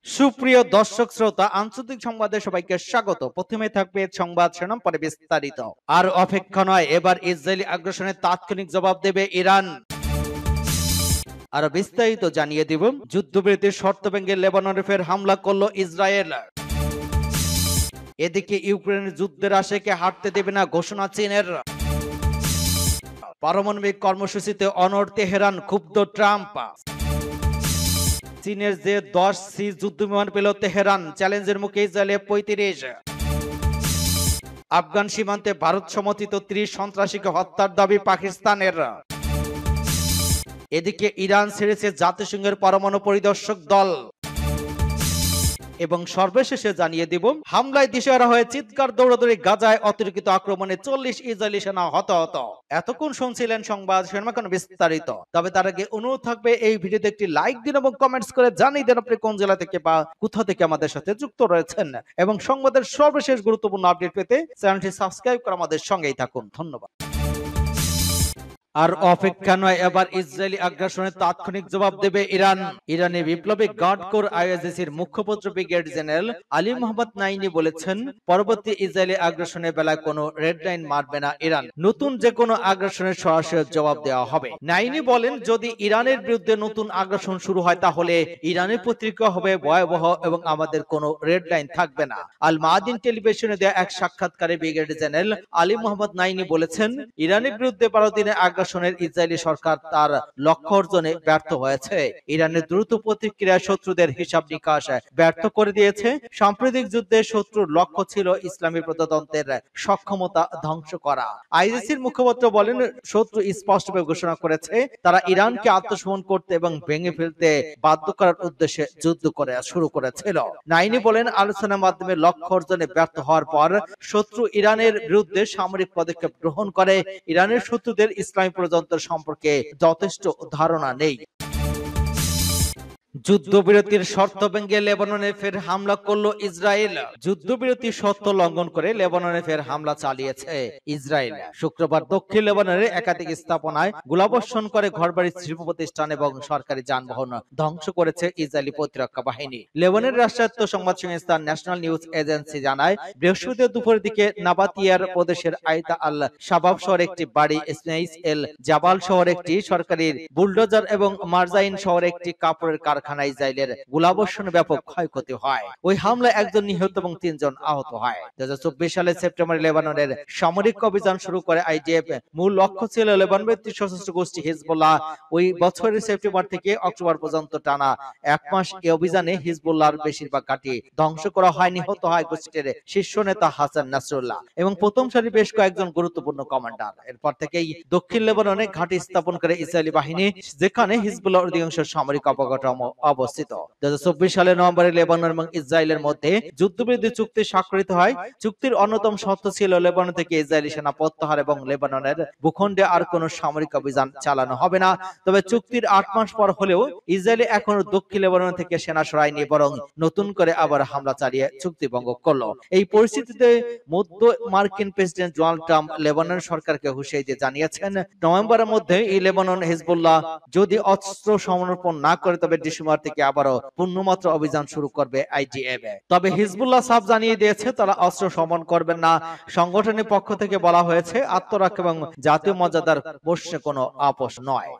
সুপ্রিয় দর্শক শ্রোতা, আন্তর্জাতিক সংবাদে সবাইকে স্বাগত। প্রথমে থাকবে সংবাদ শিরোনাম, পরে বিস্তারিত। আর অপেক্ষা নয়, এবার ইসরায়েলি আগ্রাসনের তাৎক্ষণিক জবাব দেবে ইরান। আর বিস্তারিত জানিয়ে দিব। যুদ্ধবিরতির শর্ত ভেঙে লেবাননে ফের হামলা করলো ইসরায়েল। এদিকে ইউক্রেনের যুদ্ধের আশাকে হারতে দেবে না ঘোষণা চীনের। পারমাণবিক কর্মসূচিতে অনড় তেহরান, ক্ষুব্ধ ট্রাম্প। চীনের যে 10 যুদ্ধ বিমান পেল তেহরান, চ্যালেঞ্জের মুখে ইসরায়েলে 35। আফগান সীমান্তে ভারত সমর্থিত 30 সন্ত্রাসীকে হত্যার দাবি পাকিস্তানের। এদিকে ইরান ছেড়েছে জাতিসংঘের পরমাণু পরিদর্শক দল। এবং সর্বশেষে জানিয়ে দিব, হামলায় দিশেহারা হয়ে চিৎকার দৌড়াদৌড়ি গাজায় অতিরিক্ত আক্রমণে 40 ইসরায়েলি সেনা হতাহত। এতক্ষণ শুনছিলেন সংবাদ শিরোনাম, বিস্তারিত। তবে তার আগে অনুরোধ থাকবে, এই ভিডিওতে একটি লাইক দিন এবং কমেন্টস করে জানিয়ে দেন আপনি কোন জেলা থেকে বা কোথা থেকে আমাদের সাথে যুক্ত রয়েছেন। এবং সংবাদের সর্বশেষ গুরুত্বপূর্ণ আপডেট পেতে চ্যানেলটি সাবস্ক্রাইব করে আমাদের সঙ্গেই থাকুন। ধন্যবাদ। আর অপেক্ষা নয়, এবার ইসরায়েলি আগ্রাসনের তাৎক্ষণিক জবাব দেবে ইরান। ইরানি বিপ্লবী গার্ড কোর আইএসএসির মুখপাত্র ব্রিগেড জেনারেল আলী মোহাম্মদ নাইনি বলেছেন, পরবর্তী ইসরায়েলি আগ্রাসনের বেলায় কোনো রেড লাইন মারবে না ইরান। নতুন যে কোনো আগ্রাসনের সরাসরি জবাব দেওয়া হবে। নাইনি বলেন, যদি ইরানের বিরুদ্ধে নতুন আগ্রাসন শুরু হয় তাহলে ইরানের প্রতিক্রিয়া হবে ভয়াবহ এবং আমাদের কোনো রেড লাইন থাকবে না। আল মাদিন টেলিভিশনে দেয়া এক সাক্ষাৎকারে ব্রিগেড জেনারেল আলী মোহাম্মদ নাইনি বলেছেন, ইরানের বিরুদ্ধে 12 দিনের আগ্রাসনের ইসরায়েলি সরকার তার লক্ষ্য অর্জনে ব্যর্থ হয়েছে। ইরানের দ্রুত প্রতিক্রিয়া শত্রুদের হিসাব নিকাশ ব্যর্থ করে দিয়েছে। সাম্প্রতিক যুদ্ধে শত্রুর লক্ষ্য ছিল ইসলামী প্রজাতন্ত্রের সক্ষমতা ধ্বংস করা। আইসিসির মুখপাত্র বলেন, শত্রু স্পষ্টভাবে ঘোষণা করেছে তারা ইরানকে আত্মসমর্পণ করতে এবং ভেঙে ফেলতে বাধ্য করার উদ্দেশ্যে যুদ্ধ শুরু করেছিল। নাইনি বলেন, আলোচনার মাধ্যমে লক্ষ্য অর্জনে ব্যর্থ হওয়ার পর শত্রু ইরানের বিরুদ্ধে সামরিক পদক্ষেপ গ্রহণ করে। ইরানের শত্রুদের ইসলামী প্রজাতন্ত্র সম্পর্কে যথেষ্ট ধারণা নেই। যুদ্ধবিরতির শর্ত ভেঙে লেবাননে ফের হামলা করলো ইসরায়েল। যুদ্ধবিরতির শর্ত লঙ্ঘন করে লেবাননে ফের হামলা চালিয়েছে ইসরায়েল। শুক্রবার দক্ষিণ লেবাননের একাধিক স্থাপনায় গোলাবর্ষণ করে ঘরবাড়ি, শিল্প প্রতিষ্ঠান এবং সরকারি যানবাহন ধ্বংস করেছে ইসরায়েলি প্রতিরক্ষা বাহিনী। লেবাননের রাষ্ট্রায়ত্ত সংবাদ সংস্থা ন্যাশনাল নিউজ এজেন্সি জানায়, বৃহস্পতিবার দুপুরের দিকে নাবাতিয়ার প্রদেশের আইতা আল শাবাব শহরে একটি বাড়ি, ইসমাইল এল জাবাল শহরে একটি সরকারি বুলডোজার এবং মারজাইন শহরে একটি কাপড়ের কারখানা ইসরায়েলের গোলাবর্ষণে ব্যাপক ক্ষয়ক্ষতি হয়। ওই হামলায় একজন নিহত এবং 3 জন আহত হয়। 2024 সালের সেপ্টেম্বরে লেবাননের সামরিক অভিযান শুরু করে আইডিএফ। মূল লক্ষ্য ছিল লেবাননের সশস্ত্র গোষ্ঠী হিজবুল্লাহ। ওই বছরের সেপ্টেম্বর থেকে অক্টোবর পর্যন্ত টানা 1 মাস এই অভিযানে হিজবুল্লাহর বেশিরভাগ ঘাঁটি ধ্বংস করা হয়। নিহত হয় গোষ্ঠীর শীর্ষ নেতা হাসান নাসরুল্লাহ এবং প্রথম সারির বেশ কয়েকজন গুরুত্বপূর্ণ কমান্ডার। এরপর থেকেই দক্ষিণ লেবাননে ঘাঁটি স্থাপন করে ইসরায়েলি বাহিনী, যেখানে হিজবুল্লাহর অধিকাংশ সামরিক অবকাঠামো অবস্থিত। 2024 সালের নভেম্বরে লেবানন এবং ইসরায়েলের মধ্যে যুদ্ধবিরতি চুক্তি স্বাক্ষরিত হয়। চুক্তির অন্যতম শর্ত ছিল লেবানন থেকে ইসরায়েলি সেনা প্রত্যাহার এবং লেবাননের ভূখণ্ডে আর কোনো সামরিক অভিযান চালানো হবে না। তবে চুক্তির 8 মাস পর হলেও ইসরায়েল এখনো দক্ষিণ লেবানন থেকে সেনা সরায়নি, বরং নতুন করে আবার হামলা চালিয়ে চুক্তি ভঙ্গ করলো। এই পরিস্থিতিতে মধ্য মার্কিন প্রেসিডেন্ট ডোনাল্ড ট্রাম্প লেবানন সরকারকে হুঁশিয়ারি দিয়ে জানিয়েছেন, নভেম্বরের মধ্যে এই লেবানন হিজবুল্লাহ যদি অস্ত্র সমর্পণ না করে তবে ডিসেম্বর থেকে আবারও পূর্ণমাত্রা অভিযান শুরু করবে আইডিএফ। তবে হিজবুল্লাহ সাফ জানিয়ে দিয়েছে তারা অস্ত্র সমর্পণ করবেন না। সংগঠনের পক্ষ থেকে বলা হয়েছে, আত্মরক্ষা এবং জাতীয় মর্যাদার প্রশ্নে কোনো আপোষ নয়।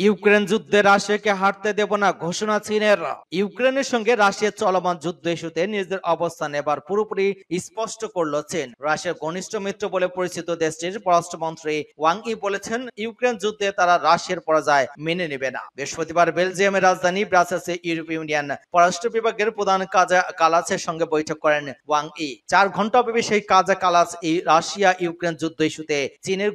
ইউক্রেন যুদ্ধে রাশিয়াকে হারতে দেব না ঘোষণা চীনের। ইউক্রেনের সঙ্গে রাশিয়ার চলমান যুদ্ধ ইস্যুতে নিজেদের অবস্থান এবার পুরোপুরি স্পষ্ট করল চীন। রাশিয়ার ঘনিষ্ঠ মিত্র বলে পরিচিত দেশটির পররাষ্ট্রমন্ত্রী ওয়াং ই বলেছেন, ইউক্রেন যুদ্ধে তারা রাশিয়ার পরাজয় মেনে নেবে না। বৃহস্পতিবার বেলজিয়ামের রাজধানী ব্রাসেলসে ইউরোপীয় ইউনিয়ন পররাষ্ট্র বিভাগের প্রধান কাজা কালাসের সঙ্গে বৈঠক করেন ওয়াং ই। 4 ঘন্টা ব্যাপী সেই কাজা কালাস এই রাশিয়া ইউক্রেন যুদ্ধ ইস্যুতে চীনের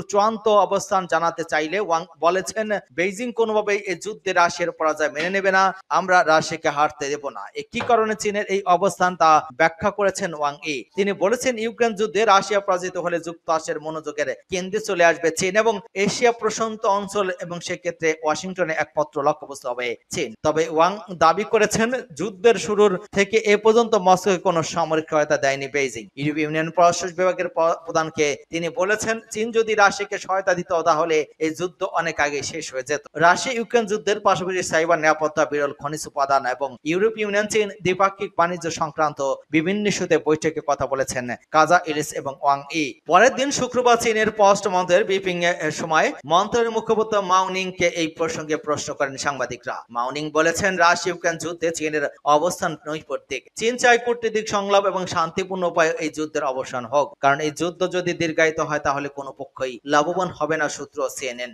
চূড়ান্ত অবস্থান জানাতে চাইলে ওয়াং বলেছেন, বেইজিং কোনোভাবেই এই যুদ্ধে রাশিয়ার পরাজয় মেনে নেবে না। আমরা রাশিয়াকে হারতে দেব না। কি কারণে চীনের এই অবস্থান তা ব্যাখ্যা করেছেন ওয়াং ই। তিনি বলেছেন, ইউক্রেন যুদ্ধে রাশিয়া পরাজিত হলে যুক্তরাষ্ট্রের মনোযোগের কেন্দ্রে চলে আসবে চীন এবং এশিয়া প্রশান্ত অঞ্চল, এবং সেক্ষেত্রে ওয়াশিংটনে একমাত্র লক্ষ্যবস্তু হবে চীন। তবে ওয়াং দাবি করেছেন, যুদ্ধের শুরুর থেকে এ পর্যন্ত মস্কোকে কোনো সামরিক সহায়তা দেয়নি বেইজিং। ইউরোপীয় ইউনিয়ন পররাষ্ট্র বিভাগের প্রধানকে তিনি বলেছেন, চীন যদি রাশিয়াকে সহায়তা দিত তাহলে এই যুদ্ধ অনেক আগে শেষ হয়ে হয়ে যেত। রাশিয়া ইউক্রেন যুদ্ধের পাশাপাশি সাইবার নিরাপত্তা, বিরল খনিজ উপাদান এবং ইউরোপীয় ইউনিয়ন চীন দ্বিপাক্ষিক বাণিজ্য সংক্রান্ত বিভিন্ন ইস্যুতে বৈঠকে কথা বলেছেন কাজা ইলিস এবং ওয়াং ই। পরের দিন শুক্রবার চীনের পররাষ্ট্র মন্ত্রীর ব্রিফিং এর সময় মন্ত্রণালয়ের মুখপাত্র মাওনিং কে এই প্রসঙ্গে প্রশ্ন করেন সাংবাদিকরা। মাওনিং বলেছেন, রাশিয়া ইউক্রেন যুদ্ধে চীনের অবস্থান নৈপথ্যিক। চীন চায় কূটনৈতিক সংলাপ এবং শান্তিপূর্ণ উপায়ে এই যুদ্ধের অবসান হোক, কারণ এই যুদ্ধ যদি দীর্ঘায়িত হয় তাহলে কোনো পক্ষই লাভবান হবে না, সূত্র CNN।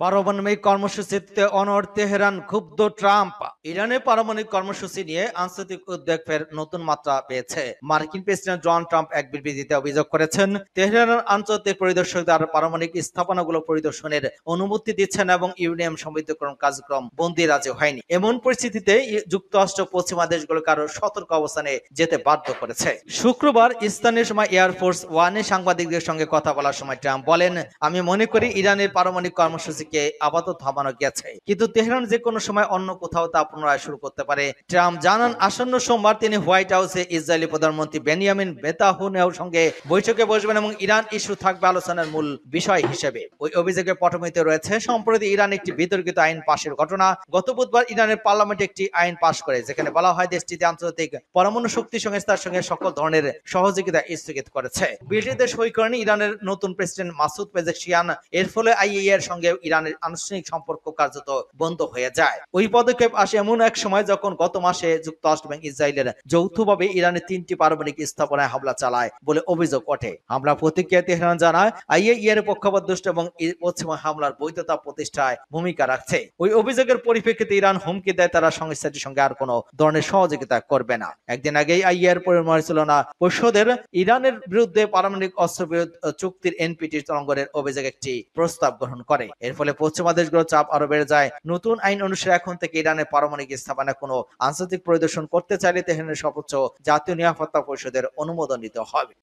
পারমাণবিক কর্মসূচিতে অনড় তেহরান, ক্ষুব্ধ ট্রাম্প। ইরানের পারমাণবিক কর্মসূচি নিয়ে আন্তর্জাতিক উদ্বেগ ফের নতুন মাত্রা পেয়েছে। মার্কিন প্রেসিডেন্ট ডোনাল্ড ট্রাম্প এক বিবৃতিতে অভিযোগ করেছেন, তেহরানের আন্তর্জাতিক পরিদর্শকদের পারমাণবিক স্থাপনাগুলো পরিদর্শনের অনুমতি দিচ্ছেন এবং ইউরেনিয়াম সমৃদ্ধকরণ কার্যক্রম বন্দি রাজি হয়নি। এমন পরিস্থিতিতে যুক্তরাষ্ট্র পশ্চিমা দেশগুলোকে আরো সতর্ক অবস্থানে যেতে বাধ্য করেছে। শুক্রবার স্থানীয় সময় এয়ারফোর্স ওয়ানে সাংবাদিকদের সঙ্গে কথা বলার সময় ট্রাম্প বলেন, আমি মনে করি ইরানের পারমাণবিক কর্মসূচি আপাতত থামানো গেছে, কিন্তু তেহরান যে কোনো সময় অন্য কোথাও তা পুনরায় শুরু করতে পারে। ট্রাম্প জানান, আসন্ন সোমবার তিনি হোয়াইট হাউসে ইসরায়েলি প্রধানমন্ত্রী বেনিয়ামিন নেতানিয়াহুর সঙ্গে বৈঠকে বসবেন এবং ইরান ইস্যু থাকবে আলোচনার মূল বিষয় হিসেবে। ওই অভিযোগের পটভূমিতে রয়েছে সম্প্রতি ইরান একটি বিতর্কিত আইন পাশের ঘটনা। গত বুধবার ইরানের পার্লামেন্ট একটি আইন পাশ করে, যেখানে বলা হয় দেশটিতে আন্তর্জাতিক পরমাণু শক্তি সংস্থার সঙ্গে সকল ধরনের সহযোগিতা স্থগিত করেছে। বিলটিতে সই করেন ইরানের নতুন প্রেসিডেন্ট মাসুদ পেজেশকিয়ান। এর ফলে IAEA এর সঙ্গে ইরানের আনুষ্ঠানিক সম্পর্ক কার্যত বন্ধ হয়ে যায়। ওই পদক্ষেপ আসে এমন এক সময় যখন গত মাসে যুক্তরাষ্ট্র এবং ইসরায়েলের যৌথভাবে ইরানের 3টি পারমাণবিক স্থাপনায় হামলা চালায় বলে অভিযোগ ওঠে। হামলা প্রতিক্রিয়া তেহরান জানায় IAEA এর পক্ষপাতদুষ্ট এবং পশ্চিমা হামলার বৈধতা প্রতিষ্ঠায় ভূমিকা রাখছে। ওই অভিযোগের পরিপ্রেক্ষিতে ইরান হুমকি দেয় তারা সংস্থাটির সঙ্গে আর কোনো ধরনের সহযোগিতা করবে না। একদিন আগেই IAEA এর পরিচালনা পরিষদের ইরানের বিরুদ্ধে পারমাণবিক অস্ত্র বিরোধ চুক্তির NPT লঙ্ঘনের অভিযোগ একটি প্রস্তাব গ্রহণ করে। এর ফলে পশ্চিমা দেশগুলোর চাপ আরো বেড়ে যায়। নতুন আইন অনুসারে এখন থেকে ইরানের পারমাণবিক স্থাপনায় কোনো আন্তর্জাতিক পরিদর্শন করতে চাইলে তেহরানের সর্বোচ্চ জাতীয় নিরাপত্তা পরিষদের অনুমোদন নিতে হবে।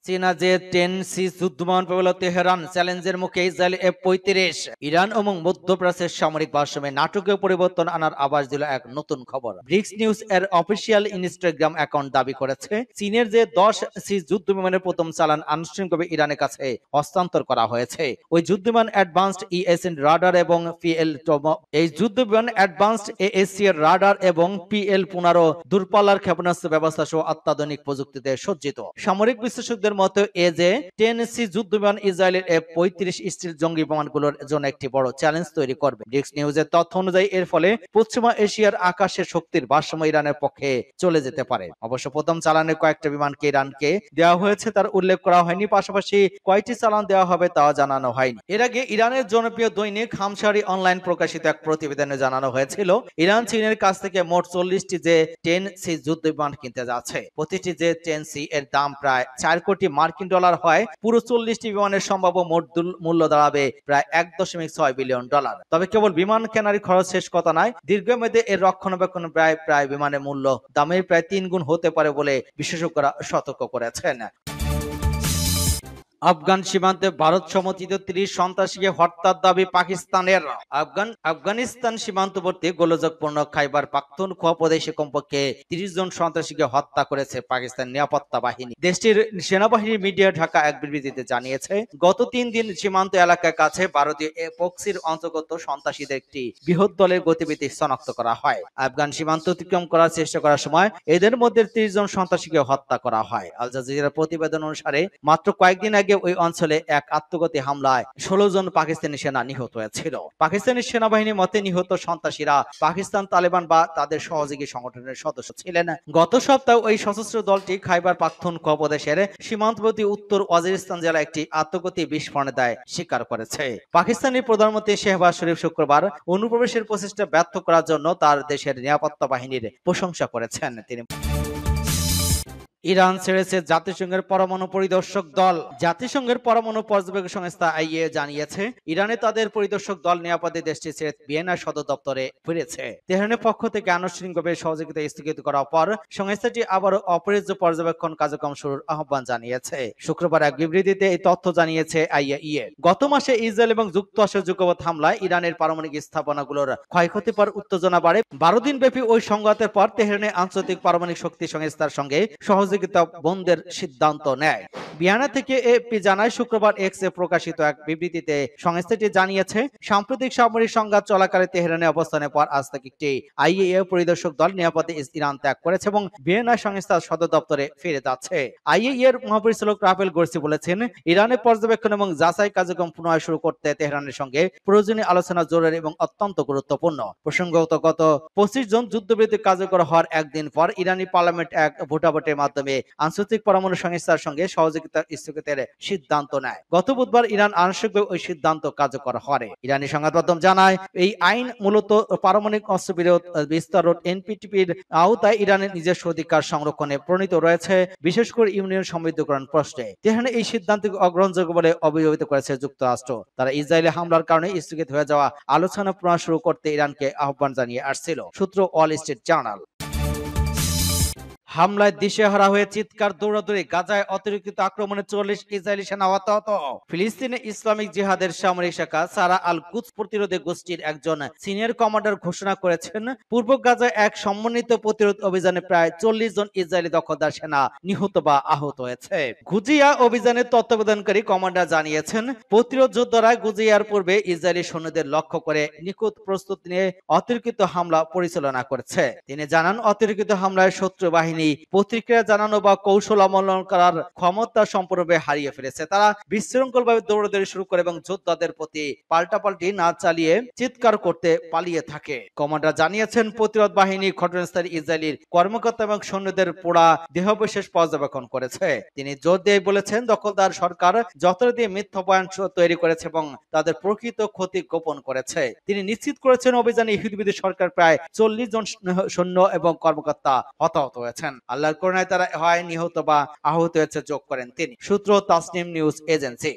চীনা J-10C যুদ্ধবিমান পেল তেহরান, চ্যালেঞ্জের মুখে ইসরায়েল F-35। ইরান এবং মধ্যপ্রাচ্যের সামরিক ভারসাম্যে নাটকীয় পরিবর্তন আনার আভাস দিল এক নতুন খবর। ব্রিক্স নিউজ এর অফিসিয়াল ইনস্টাগ্রাম অ্যাকাউন্ট দাবি করেছে, চীনের J-10C যুদ্ধবিমানের প্রথম চালান আনুষ্ঠানিকভাবে ইরানের কাছে হস্তান্তর করা হয়েছে। ওই যুদ্ধবিমান অ্যাডভান্সড ESN রাডার এবং PL এই যুদ্ধবিমান অ্যাডভান্সড ASC এর রাডার এবং PL-15 দূরপাল্লার ক্ষেপণাস্ত্র ব্যবস্থা সহ অত্যাধুনিক প্রযুক্তিতে সজ্জিত। সামরিক বিশ্লেষকদের মতে J-10C যুদ্ধবিমান ইসরায়েলের F-35 স্টিল জঙ্গি বিমানগুলোর জন্য একটি বড় চ্যালেঞ্জ তৈরি করবে। ব্রিক্স নিউজের তথ্য অনুযায়ী এর ফলে পশ্চিমা এশিয়ার আকাশের শক্তির ভারসাম্য ইরানের পক্ষে চলে যেতে পারে। অবশ্য প্রথম চালানের কয়েকটা বিমানকে ইরানকে দেওয়া হয়েছে তার উল্লেখ করা হয়নি, পাশাপাশি কয়টি চালান দেওয়া হবে তাও জানানো হয়নি। এর আগে ইরানের জনপ্রিয় দৈনিক হামশারি অনলাইন প্রকাশিত এক প্রতিবেদনে জানানো হয়েছিল, ইরান চীনের কাছ থেকে মোট 40টি J-10C যুদ্ধবিমান কিনতে যাচ্ছে। প্রতিটি J-10C এর দাম প্রায় 4 কোটি মার্কিন ডলার হয়। পুরো 40টি বিমানের সম্ভাব্য মোট মূল্য দাঁড়াবে প্রায় $1.6 বিলিয়ন। তবে কেবল বিমান কেনার খরচ শেষ কথা নয়, দীর্ঘমেয়াদে এর রক্ষণাবেক্ষণ প্রায় বিমানের মূল্য দামের প্রায় 3 গুণ হতে পারে বলে বিশেষজ্ঞরা সতর্ক করেছেন। আফগান সীমান্তে ভারত সমর্থিত 30 সন্ত্রাসীকে হত্যার দাবি পাকিস্তানের। আফগানিস্তান সীমান্তবর্তী গোলযোগপূর্ণ খাইবার পাখতুনখোয়া প্রদেশে কমপক্ষে 30 জন সন্ত্রাসীকে হত্যা করেছে পাকিস্তান নিরাপত্তা বাহিনী। দেশটির সেনাবাহিনীর মিডিয়া ঢাকা এক বিবৃতিতে জানিয়েছে, গত 3 দিন সীমান্ত এলাকার কাছে ভারতীয় প্রক্সির অন্তর্গত সন্ত্রাসীদের একটি বৃহৎ দলের গতিবিধি শনাক্ত করা হয়। আফগান সীমান্ত অতিক্রম করার চেষ্টা করার সময় এদের মধ্যে 30 জন সন্ত্রাসীকে হত্যা করা হয়। আল জাজিরার প্রতিবেদন অনুসারে মাত্র কয়েকদিন আগে ওই অঞ্চলে এক আত্মঘাতী হামলায় 16 জন পাকিস্তানি সেনা নিহত হয়েছিল। পাকিস্তানি সেনাবাহিনীর মতে নিহত সন্ত্রাসীরা পাকিস্তান তালেবান বা তাদের সহযোগী সংগঠনের সদস্য ছিলেন। গত সপ্তাহে ওই সশস্ত্র দলটি খাইবার পাখতুনখোয়া প্রদেশের সীমান্তবর্তী উত্তর ওয়াজিরিস্তান জেলায় একটি আত্মঘাতী বিস্ফোরণের দায় স্বীকার করেছে। পাকিস্তানি প্রধানমন্ত্রী শেহবাজ শরীফ শুক্রবার অনুপ্রবেশের প্রচেষ্টা ব্যর্থ করার জন্য তার দেশের নিরাপত্তা বাহিনীর প্রশংসা করেছেন। তিনি ইরান ছেড়েছে জাতিসংঘের পরমাণু পরিদর্শক দল। জাতিসংঘের পরমাণু পর্যবেক্ষক সংস্থা IAEA জানিয়েছে, ইরানে তাদের পরিদর্শক দল নিরাপদে দেশটি ছেড়ে ভিয়েনার সদর দপ্তরে ফিরেছে। তেহরানের পক্ষ থেকে আনুষ্ঠানিকভাবে সহযোগিতা স্থগিত করার পর সংস্থাটি আবারও অপরিহার্য পর্যবেক্ষণ কার্যক্রম শুরুর আহ্বান জানিয়েছে। শুক্রবার এক বিবৃতিতে এই তথ্য জানিয়েছে IAEA। গত মাসে ইসরায়েল এবং যুক্তরাষ্ট্রের যুগপৎ হামলায় ইরানের পারমাণবিক স্থাপনাগুলোর ক্ষয়ক্ষতির পর উত্তেজনা বাড়ে। 12 দিন ব্যাপী ওই সংঘাতের পর তেহরানে আন্তর্জাতিক পারমাণবিক শক্তি সংস্থার সঙ্গে সহযোগিতা বন্ধের সিদ্ধান্ত নেয়। ভিয়েনা থেকে এএফপি জানায়, শুক্রবার এক্সে প্রকাশিত এক বিবৃতিতে সংস্থাটি জানিয়েছে, সাম্প্রতিক সামরিক সংঘাত চলাকালে তেহরানে অবস্থানের পর আজ থেকে একটি আইএইএ পরিদর্শক দল নিরাপদে ইরান ত্যাগ করেছে এবং ভিয়েনা সংস্থার সদর দপ্তরে ফিরে যাচ্ছে। আইএইএ এর মহাপরিচালক রাফেল গ্রোসি বলেছেন, ইরানের পর্যবেক্ষণ এবং যাচাই কার্যক্রম পুনরায় শুরু করতে তেহরানের সঙ্গে প্রয়োজনীয় আলোচনা জরুরি এবং অত্যন্ত গুরুত্বপূর্ণ। প্রসঙ্গত, গত 25 জুন যুদ্ধবিরতি কার্যকর হওয়ার একদিন পর ইরানি পার্লামেন্ট এক ভোটাভোটের মাধ্যমে আন্তর্জাতিক পরমাণু সংস্থার সঙ্গে সহযোগিতা স্থগিতের সিদ্ধান্ত নেয়। গত বুধবার ইরান আংশিকভাবে ওই সিদ্ধান্ত কার্যকর করে। ইরানি সংবাদ মাধ্যম জানায়, এই আইন মূলত পারমাণবিক অস্ত্র বিস্তার এনপিটিপির আওতায় ইরানের নিজস্ব অধিকার সংরক্ষণে প্রণীত রয়েছে, বিশেষ করে ইউনিয়ন সমৃদ্ধকরণ প্রশ্নে। তেহরানে এই সিদ্ধান্তকে অগ্রহণযোগ্য বলে অভিযোজিত করেছে যুক্তরাষ্ট্র। তারা ইসরায়েলে হামলার কারণে স্থগিত হয়ে যাওয়া আলোচনা পুনঃ শুরু করতে ইরানকে আহ্বান জানিয়ে আসছিল। সূত্র ওয়াল স্ট্রিট জার্নাল। হামলায় দিশেহারা হয়ে চিৎকার দৌড়াদৌড়ি, গাজায় অতিরিক্ত আক্রমণে 44 ইসরায়েলি সেনা হতাহত। ফিলিস্তিনে ইসলামিক জিহাদের সামরিক শাখা সারা আল কুদস প্রতিরোধী গোষ্ঠীর একজন সিনিয়র কমান্ডার ঘোষণা করেছেন, পূর্ব গাজায় এক সমন্বিত প্রতিরোধ অভিযানে প্রায় 40 জন ইসরায়েলি দখলদার সেনা নিহত বা আহত হয়েছে। গুজিয়া অভিযানের তত্ত্বাবধানকারী কমান্ডার জানিয়েছেন, প্রতিরোধ যোদ্ধারা গুজিয়ার পূর্বে ইসরায়েলি সৈন্যদের লক্ষ্য করে নিখুঁত প্রস্তুতি নিয়ে অতিরিক্ত হামলা পরিচালনা করেছে। তিনি জানান, অতিরিক্ত হামলায় শত্রু বাহিনী প্রতিক্রিয়া জানানো বা কৌশল অবলম্বন করার ক্ষমতা সম্পূর্ণভাবে হারিয়ে ফেলেছে। তারা বিশৃঙ্খলভাবে দৌড়াদৌড়ি শুরু করে এবং যোদ্ধাদের প্রতি পাল্টাপাল্টি না চালিয়ে চিৎকার করতে পালিয়ে থাকে। কমান্ডার জানিয়েছেন, প্রতিরোধ বাহিনী ঘটনাস্থলে ইসরায়েলির কর্মকর্তা এবং সৈন্যদের পোড়া দেহাবশেষ পর্যবেক্ষণ করেছে। তিনি জোর দিয়ে বলেছেন, দখলদার সরকার যন্ত্র দিয়ে মিথ্যা বয়ান তৈরি করেছে এবং তাদের প্রকৃত ক্ষতি গোপন করেছে। তিনি নিশ্চিত করেছেন, অভিযানে ইহুদিবিরোধী সরকার প্রায় 40 জন সৈন্য এবং কর্মকর্তা হতাহত হয়েছেন। আল্লাহর করুণায় তারা হয় নিহত বা আহত হয়েছে যোগ করেন তিনি। সূত্র তাসনিম নিউজ এজেন্সি।